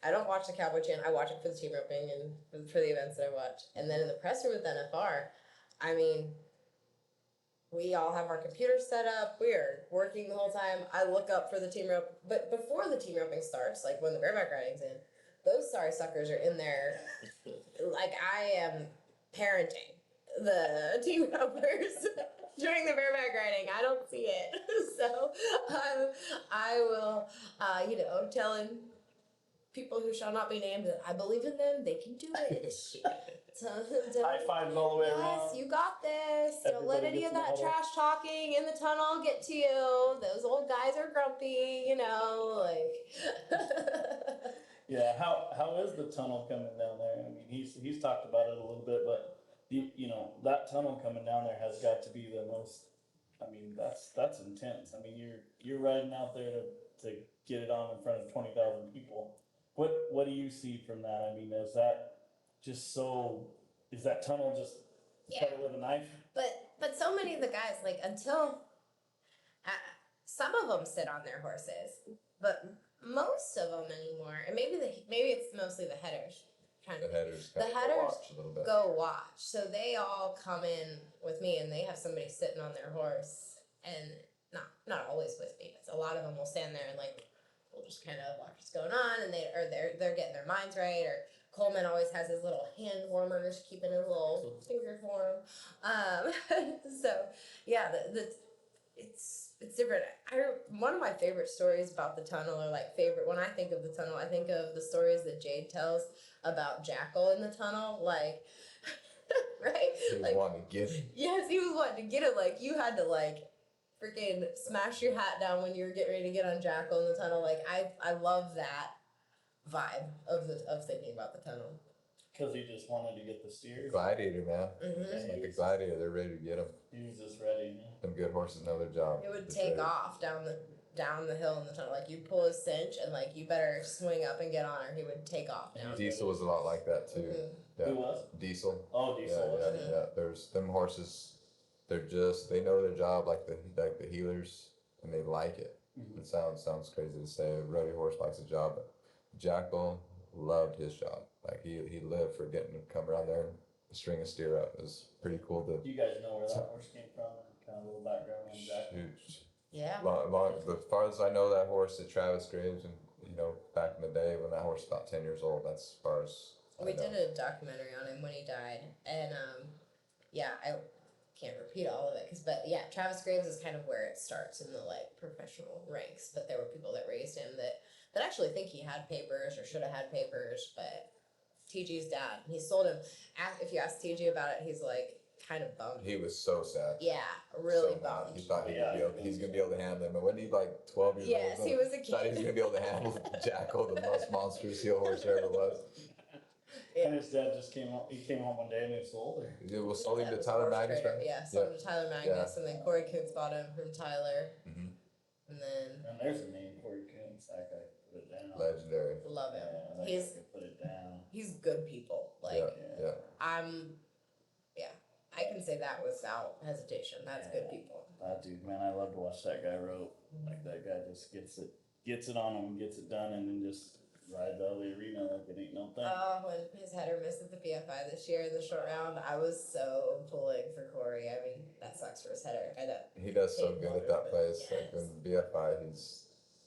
I don't watch the Cowboy Channel. I watch it for the team roping and for the events that I watch. And then in the press room with NFR, I mean, we all have our computers set up. We are working the whole time. I look up for the team rope, but before the team roping starts, like when the bareback riding's in, those sorry suckers are in there. Like I am parenting the team ropers during the bareback riding. I don't see it, so I will, telling people who shall not be named that I believe in them. They can do it. High fives all the way around. Yes, you got this. Don't let any of that trash talking in the tunnel get to you. Those old guys are grumpy, Yeah, how is the tunnel coming down there? I mean, he's talked about it a little bit, but that tunnel coming down there has got to be the most. I mean, that's intense. I mean, you're riding out there to get it on in front of 20,000 people. What do you see from that? I mean, is that tunnel just cut it with a knife? But so many of the guys, like, until some of them sit on their horses, but most of them anymore, and maybe it's mostly the headers. The headers watch a little bit. Go watch. So they all come in with me, and they have somebody sitting on their horse, and not always with me, but a lot of them will stand there and we'll just kind of watch what's going on, and they're getting their minds right. Or Coleman always has his little hand warmers, keeping his little fingers warm. So yeah, it's it's different. One of my favorite stories about the tunnel, or like favorite when I think of the tunnel, I think of the stories that Jade tells about Jackal in the tunnel, like right, He was like wanting to get it. yes, he was wanting to get it. Like you had to like freaking smash your hat down when you were getting ready to get on Jackal in the tunnel. Like I love that vibe of thinking about the tunnel. Because he just wanted to get the steers. Gladiator, man. Mm-hmm. It's like a gladiator. They're ready to get him. He was just ready. Yeah. Them good horses know their job. It would It's take ready. off down the hill in the tunnel. Like you pull his cinch and like you better swing up and get on, or he would take off down. Diesel was a lot like that too. Mhm. Yeah. Who was? Diesel. Oh, Yeah, Diesel. yeah, was it? yeah. There's them horses. They know their job like the healers, and they like it. Mhm. It sounds crazy to say. A rodeo horse likes a job, but Jackal loved his job. Like he lived for getting to come around there and string a steer up. It was pretty cool to Do you guys know where that horse came from? Kind of a little background on Jack. shoot. Yeah. As far as I know, that horse at Travis Graves, and back in the day when that horse was about 10 years old. That's as far as We I know. did a documentary on him when he died, and yeah, I can't repeat all of it, but yeah, Travis Graves is kind of where it starts in the like professional ranks. But there were people that raised him that actually think he had papers or should have had papers, but TG's dad, he sold him. If you ask TG about it, he's like kind of bummed. He was so sad. Yeah, really So mad. bummed. He thought Yeah. he's gonna be able to handle him. But when he like 12 years Yes, old, he was a thought he was kid. gonna be able to handle Jackal, the most monstrous heel horse there ever was. And his dad just came home. He came home one day and he was older. It was sold him That to was Tyler horse Magnus, trader. right? Yeah, sold him to Tyler Magnus, and then Corey Coons bought him from Tyler, Mhm. and then And there's a name for you, Coons. That guy put it down. Legendary. love him. Yeah, that He's- guy could put it down. He's good people. Like Yeah. yeah, I can say that without hesitation. That's good people. Dude, man, I love to watch that guy rope. Like that guy just gets it on him, gets it done, and then just rides out of the arena like it ain't no thing. Oh, when his header missed at the PFI this year in the short round, I was so pulling for Corey. I mean, that sucks for his header. I know. He does so good at that place. Like in BFI, he's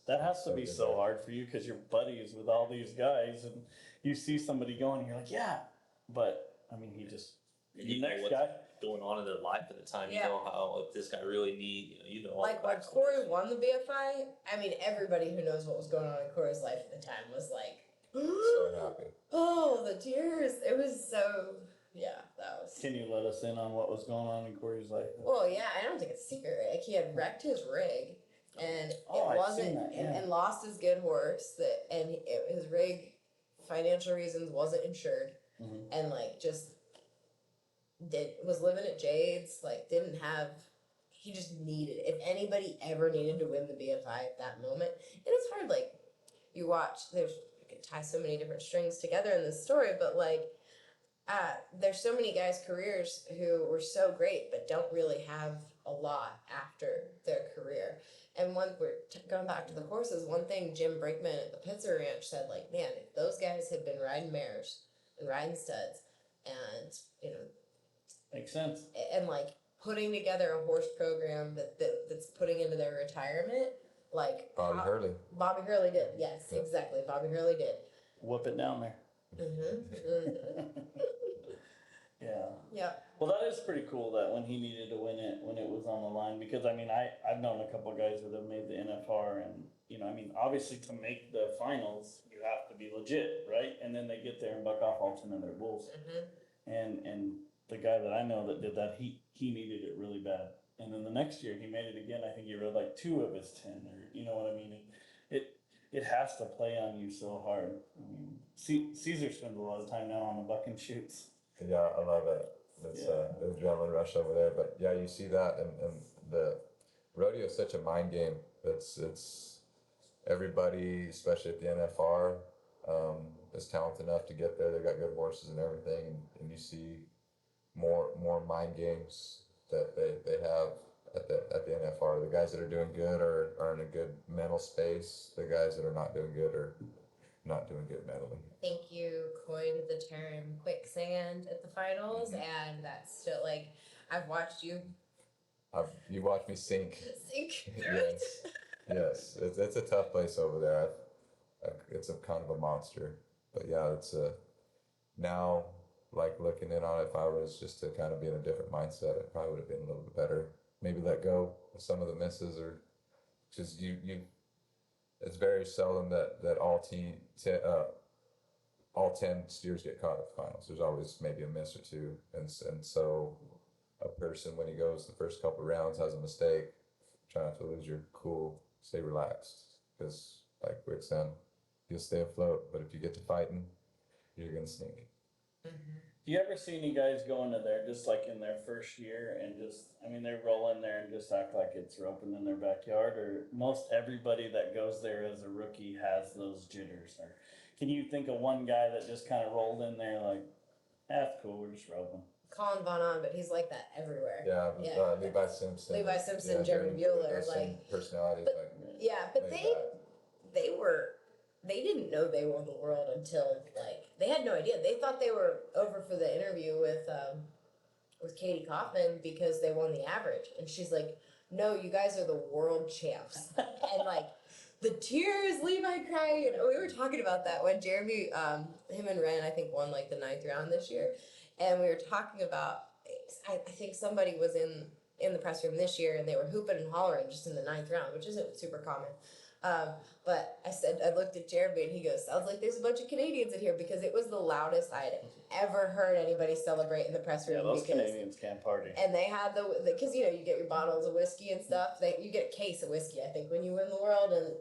That has to be good so there. hard for you because you're buddies with all these guys, and you see somebody going, and you're like, yeah, but I mean, he just the You know next what's guy. going on in their life at the time. Yeah. You know how if this guy really need. All Like the when backstories. Corey won the BFI, I mean, everybody who knows what was going on in Corey's life at the time was like, so happy. oh, the tears. It was so, yeah, that was. Can you let us in on what was going on in Corey's life? Well, yeah, I don't think it's a secret. Like he had wrecked his rig, and Oh, it I've wasn't, seen that, yeah. and lost his good horse. His rig, financial reasons, wasn't insured, Mhm. and like just was living at Jade's. Like didn't have. He just needed. If anybody ever needed to win the BFI at that moment, and it's hard. Like you watch, you can tie so many different strings together in this story, but like. There's so many guys' careers who were so great but don't really have a lot after their career. And when we're going back to the horses, one thing Jim Brinkman at the Pitzer Ranch said, like, man, if those guys had been riding mares and riding studs and, Makes sense. and like putting together a horse program that's putting into their retirement, like Bobby Hurley. Bobby Hurley did. Yes, Yeah. exactly. Bobby Hurley did. Whoop it down there. Yeah. Yeah. Well, that is pretty cool that when he needed to win it, when it was on the line, because I mean, I've known a couple of guys that have made the NFR, and I mean, obviously to make the finals, you have to be legit, right? And then they get there and buck off all 10 of their bulls, and the guy that I know that did that, he needed it really bad, and then the next year he made it again. I think he rode like 2 of his 10, or you know what I mean. It has to play on you so hard. I mean, Cesar spends a lot of time now on the buck and shoots. Yeah, I love it. It's the adrenaline rush over there. But yeah, you see that, and the rodeo is such a mind game. It's everybody, especially at the NFR, is talented enough to get there. They've got good horses and everything, and you see more mind games that they have at the NFR. The guys that are doing good are in a good mental space. The guys that are not doing good are not doing good mentally. I think you coined the term quicksand at the finals, and that's still like I've watched you You watch me sink. sink through it. Yes, it's a tough place over there. It's a kind of a monster, but yeah, it's now like looking in on it. If I was just to kind of be in a different mindset, it probably would have been a little bit better maybe let go of some of the misses, or because it's very seldom that all 10 steers get caught at the finals. There's always maybe a miss or two, and so a person, when he goes the first couple of rounds, has a mistake. Try not to lose your cool, stay relaxed, because like Rick said, you'll stay afloat, but if you get to fighting, you're gonna sink. Do you ever see any guys go into there just like in their first year and just, I mean, they roll in there and just act like it's roping in their backyard, or most everybody that goes there as a rookie has those jitters? Or can you think of one guy that just kind of rolled in there like, that's cool, we're just roping? Colin Von On, but he's like that everywhere. Yeah, Yeah. Levi Simpson. Levi Simpson, Jeremy Bueller, some like personalities but- like. yeah, but they didn't know they won the world until like they had no idea. They thought they were over for the interview with Katie Kaufman because they won the average, and she's like, "No, you guys are the world champs," and like. The tears, Levi crying. And we were talking about that when Jeremy, him and Ren, I think, won like the 9th round this year. And we were talking about, I think somebody was in the press room this year and they were hooping and hollering just in the 9th round, which isn't super common. But I looked at Jeremy and he goes, sounds like there's a bunch of Canadians in here, because it was the loudest I'd ever heard anybody celebrate in the press room. Yeah, those because, Canadians can't party. and they had because you get your bottles of whiskey and stuff. You get a case of whiskey, I think, when you win the world, and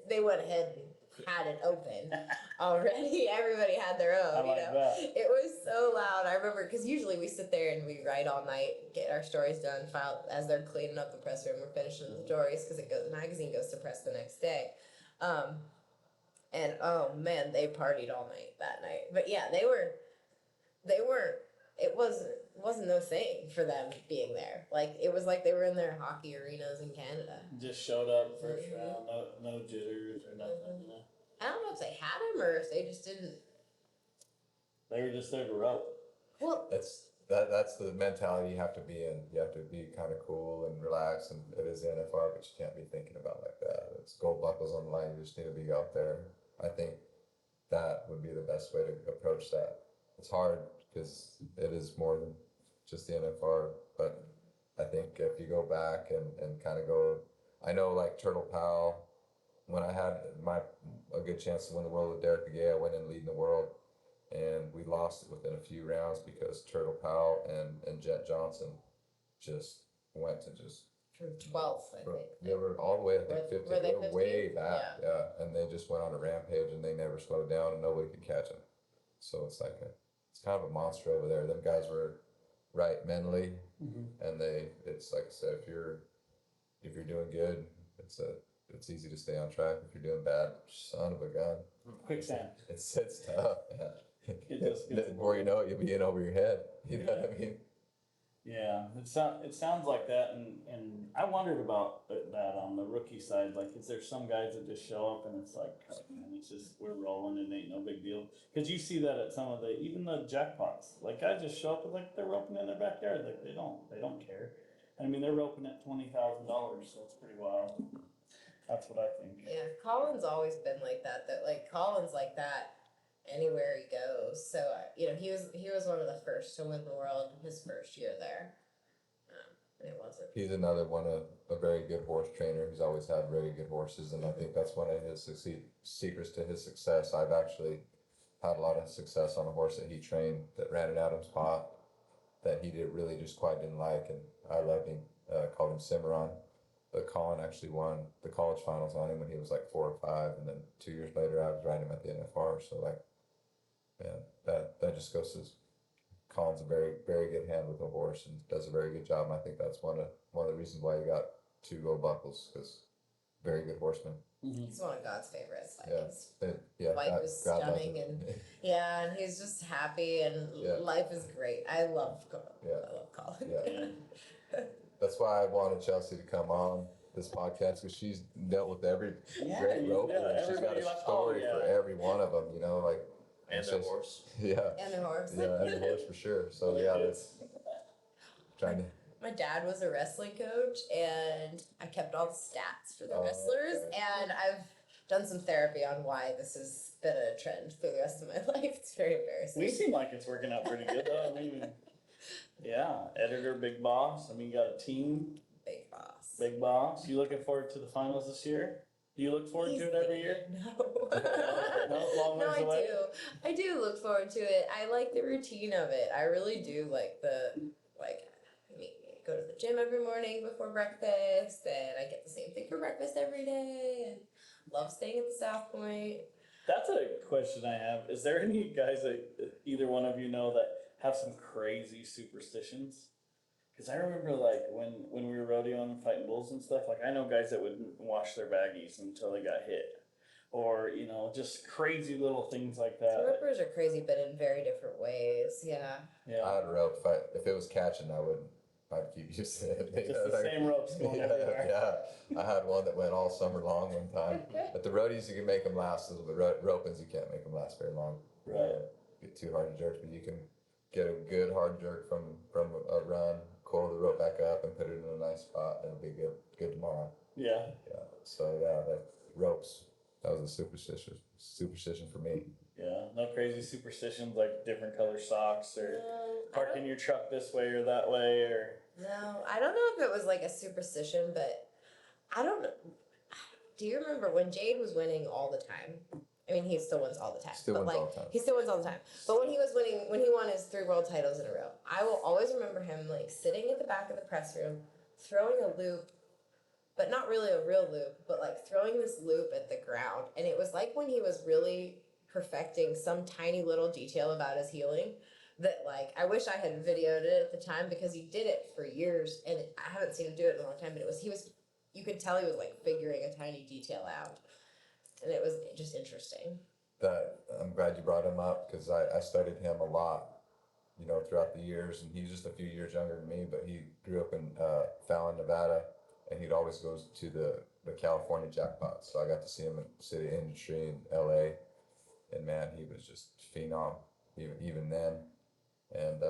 they went ahead and had it open already. Everybody had their own. I like that. It was so loud. I remember because usually we sit there and we write all night, get our stories done, file as they're cleaning up the press room. We're finishing the stories because the magazine goes to press the next day. And oh man, they partied all night that night. But yeah, they weren't. It wasn't no thing for them being there. Like it was like they were in their hockey arenas in Canada. Just showed up first round, no jitters or nothing. You know? I don't know if they had him or if they just didn't. They were just there to rope. Well, That's the mentality you have to be in. You have to be kind of cool and relaxed, and it is the NFR, but you can't be thinking about like that. It's gold buckles on the line. You just need to be out there. I think that would be the best way to approach that. It's hard because it is more than just the NFR, but I think if you go back and kind of go, I know like Turtle Powell, when I had a good chance to win the world with Derek Begay, I went in leading the world, and we lost it within a few rounds because Turtle Powell and Jet Johnson just went to just. from 12th, I think. They were all the way, I think, 50. Were they They were way 50? back, yeah. And they just went on a rampage, and they never slowed down, and nobody could catch them. So it's like it's kind of a monster over there. Them guys were right mentally, and it's like I said, if you're doing good, it's easy to stay on track. If you're doing bad, son of a gun, Quicksand. it's tough. Yeah. It just gets The more you know it, you'll be in over your head. You know what I mean? Yeah, it sounds like that, and I wondered about that on the rookie side. Like, is there some guys that just show up and it's like, oh, man, it's just we're rolling and ain't no big deal? Because you see that at some of even the jackpots. Like, guys just show up and like they're roping in their backyard. Like they don't care. I mean, they're roping at $20,000, so it's pretty wild. That's what I think. Yeah, Colin's always been like that. Colin's like that anywhere he goes. So he was one of the first to win the world his first year there. And it wasn't. He's another one, a very good horse trainer. He's always had very good horses, and I think that's one of his secrets to his success. I've actually had a lot of success on a horse that he trained that ran an Adams pot that he really just quite didn't like, and I loved him. Called him Cimarron. But Colin actually won the college finals on him when he was like 4 or 5, and then 2 years later I was riding him at the NFR. So like, man, that just goes to Colin's a very, very good hand with the horse and does a very good job. And I think that's one of the reasons why he got 2 gold buckles, because very good horseman. He's one of God's favorites. Like Yeah. his wife is stunning, and he's just happy, and life is great. I love Colin. Yeah. That's why I wanted Chelsea to come on this podcast, because she's dealt with every great roper, and she's got a story for every one of them. And their horse. Yeah. And their horse. Yeah, and the horse for sure. So that's trying to. My dad was a wrestling coach, and I kept all the stats for the wrestlers, and I've done some therapy on why this has been a trend for the rest of my life. It's very embarrassing. We seem like it's working out pretty good, though. I mean, Yeah, editor, big boss. I mean, you got a team, Big boss. big boss. You looking forward to the finals this year? Do you look forward to it every year? No. No, long No, ways I away? do. I do look forward to it. I like the routine of it. I really do like I mean, I go to the gym every morning before breakfast, and I get the same thing for breakfast every day, and love staying at the South Point. That's a question I have. Is there any guys that either one of you know that have some crazy superstitions? Because I remember like when we were rodeoing and fighting bulls and stuff, like I know guys that wouldn't wash their baggies until they got hit. Or, you know, just crazy little things like that. Rippers are crazy, but in very different ways. Yeah. Yeah. I had a rope fight. If it was catching, I'd keep using it. Just the same ropes going everywhere. Yeah, I had one that went all summer long one time. But the roadies, you can make them last a little bit. Ropings, you can't make them last very long. Right. Get too hard to jerk, but you can get a good hard jerk from a run, coil the rope back up, and put it in a nice spot, and it'll be good tomorrow. Yeah. Yeah. So yeah, the ropes. That was a superstition for me. Yeah. No crazy superstitions like different color socks or parking your truck this way or that way or. No, I don't know if it was like a superstition, but I don't know. Do you remember when Jade was winning all the time? I mean, he still wins all the time. Still but wins like, all the time. He still wins all the time. But when he was winning, when he won his 3 world titles in a row, I will always remember him like sitting at the back of the press room, throwing a loop, but not really a real loop, but like throwing this loop at the ground. And it was like when he was really perfecting some tiny little detail about his healing that like I wish I had videoed it at the time because he did it for years and I haven't seen him do it in a long time, but you could tell he was like figuring a tiny detail out. And it was just interesting. That I'm glad you brought him up because I studied him a lot, you know, throughout the years, and he's just a few years younger than me, but he grew up in Fallon, Nevada, and he'd always go to the California jackpot. So I got to see him in city industry in LA, and man, he was just phenom even then. And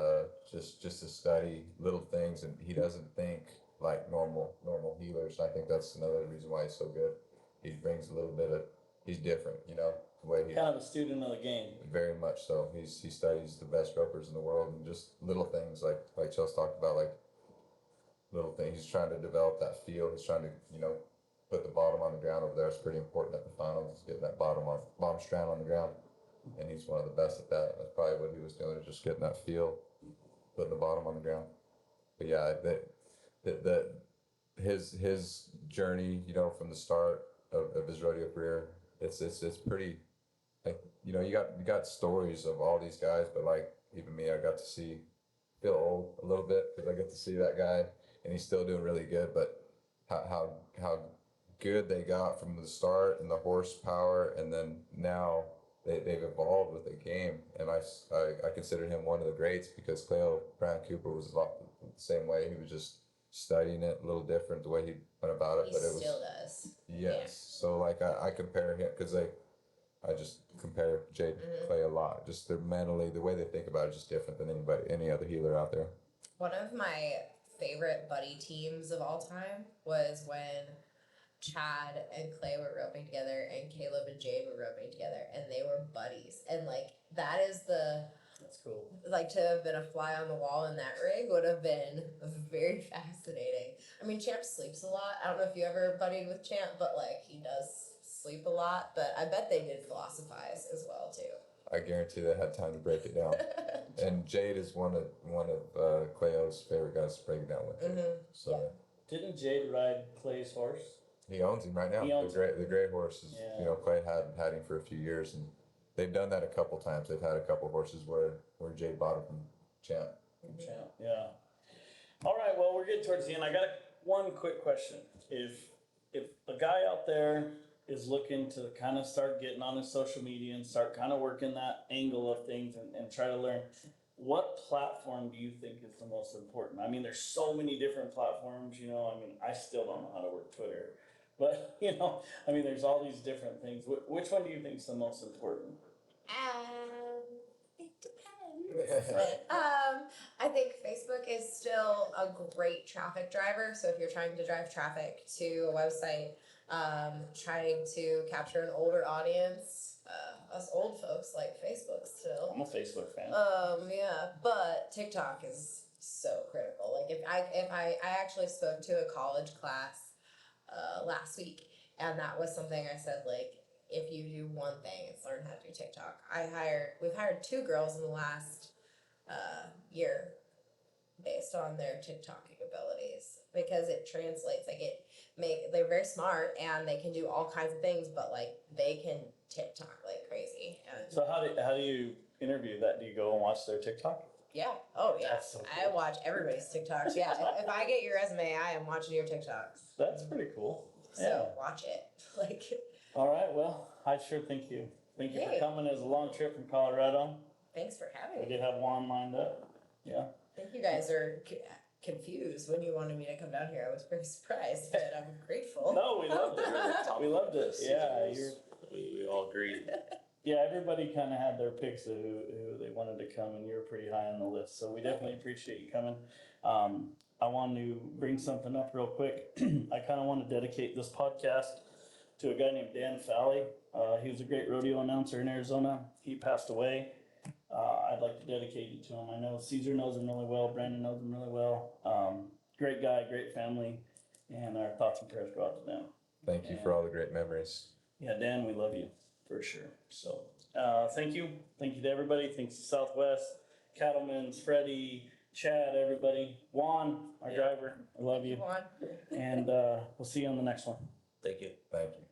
just to study little things, and he doesn't think like normal healers. I think that's another reason why he's so good. He brings a little bit of, he's different, you know, the way he. Kind of a student of the game. Very much so. He studies the best ropers in the world, and just little things like Chelsea talked about, like little things. He's trying to develop that feel. He's trying to, you know, put the bottom on the ground over there. It's pretty important at the finals. Is getting that bottom strand on the ground, and he's one of the best at that. That's probably what he was doing, is just getting that feel, putting the bottom on the ground. But yeah, his journey, you know, from the start of his rodeo career, it's pretty, like, you know, you got stories of all these guys, but like even me, I got to feel old a little bit because I get to see that guy and he's still doing really good, but how good they got from the start and the horsepower, and then now they've evolved with the game, and I consider him one of the greats because Cleo Brown Cooper was a lot the same way. He was just studying it a little different the way he went about it, He but it was still does. yes. Yeah. So like I compare him because I just compare Jade and Clay a lot. Just they're mentally, the way they think about it is just different than any other healer out there. One of my favorite buddy teams of all time was when Chad and Clay were roping together and Caleb and Jade were roping together, and they were buddies. And like that is That's cool. like to have been a fly on the wall in that rig would have been very fascinating. I mean, Champ sleeps a lot. I don't know if you ever buddied with Champ, but like he does sleep a lot. But I bet they did philosophize as well too. I guarantee they had time to break it down. And Jade is one of Cleo's favorite guys to break it down with. So Didn't Jade ride Clay's horse? he owns him right now. He owns the gray horse is, Yeah. you know, Clay had him for a few years, and they've done that a couple times. They've had a couple horses where Jade bought him from Champ. Champ. Yeah. All right. Well, we're getting towards the end. I got one quick question. If a guy out there is looking to kind of start getting on his social media and start kind of working that angle of things and try to learn, what platform do you think is the most important? I mean, there's so many different platforms, you know. I mean, I still don't know how to work Twitter, but you know, I mean, there's all these different things. Which one do you think is the most important? It depends. I think Facebook is still a great traffic driver. So if you're trying to drive traffic to a website, trying to capture an older audience, us old folks like Facebook still. I'm a Facebook fan. Yeah, but TikTok is so critical. Like if I actually spoke to a college class last week, and that was something I said, like, if you do one thing, it's learn how to do TikTok. We've hired 2 girls in the last year based on their TikToking abilities, because it translates. Like they're very smart and they can do all kinds of things, but like they can TikTok like crazy. And So how do you interview that? Do you go and watch their TikTok? yeah, oh yeah, That's so I cool. watch everybody's TikToks. Yeah, if I get your resume, I am watching your TikToks. That's pretty cool. So watch it. Like, All right. Well, I sure thank you. Thank you for Hey. coming. It was a long trip from Colorado. thanks for We having me. did have Juan lined up. Yeah. I think you guys are confused when you wanted me to come down here. I was pretty surprised, but I'm grateful. No, we loved it. We loved it. Yeah, We all agreed. yeah. Everybody kind of had their picks of who they wanted to come, and you're pretty high on the list. So we definitely appreciate you coming. I want to bring something up real quick. I kind of want to dedicate this podcast to a guy named Dan Falley. He was a great rodeo announcer in Arizona. He passed away. I'd like to dedicate it to him. I know Cesar knows him really well. Brandon knows him really well. Great guy, great family, and our thoughts and prayers go out to them. Thank you for all the great memories. Yeah, Dan, we love you for sure. So, thank you. Thank you to everybody. Thanks to Southwest, Cattlemen's, Freddie, Chad, everybody. Juan, our driver, I love you. Come on. And we'll see you on the next one. Thank you. Thank you.